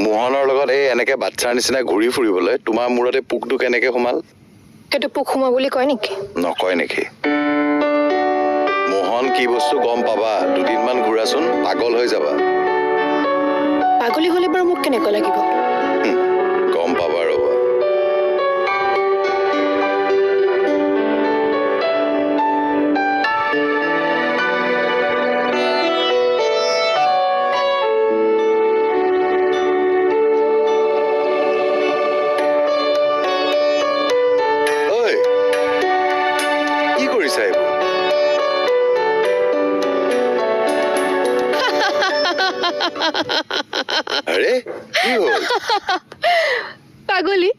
মোহনৰ লগত এই এনেকে বাচ্চাৰ নিচিনা ঘূৰি ফুৰিবলৈ তোমাৰ মূৰতে পোকটো কেনেকে সোমাল? সেইটো পোক সোমোৱা বুলি কয় নেকি? নকয় নেকি? মোহন কি বস্তু গম পাবা, দুদিনমান ঘূৰাচোন, পাগল হৈ যাবা। পাগলী হলে বাৰু মোক কেনেকুৱা লাগিব? গম পাবা ৰবা। আৰে কি হল? পাগলী।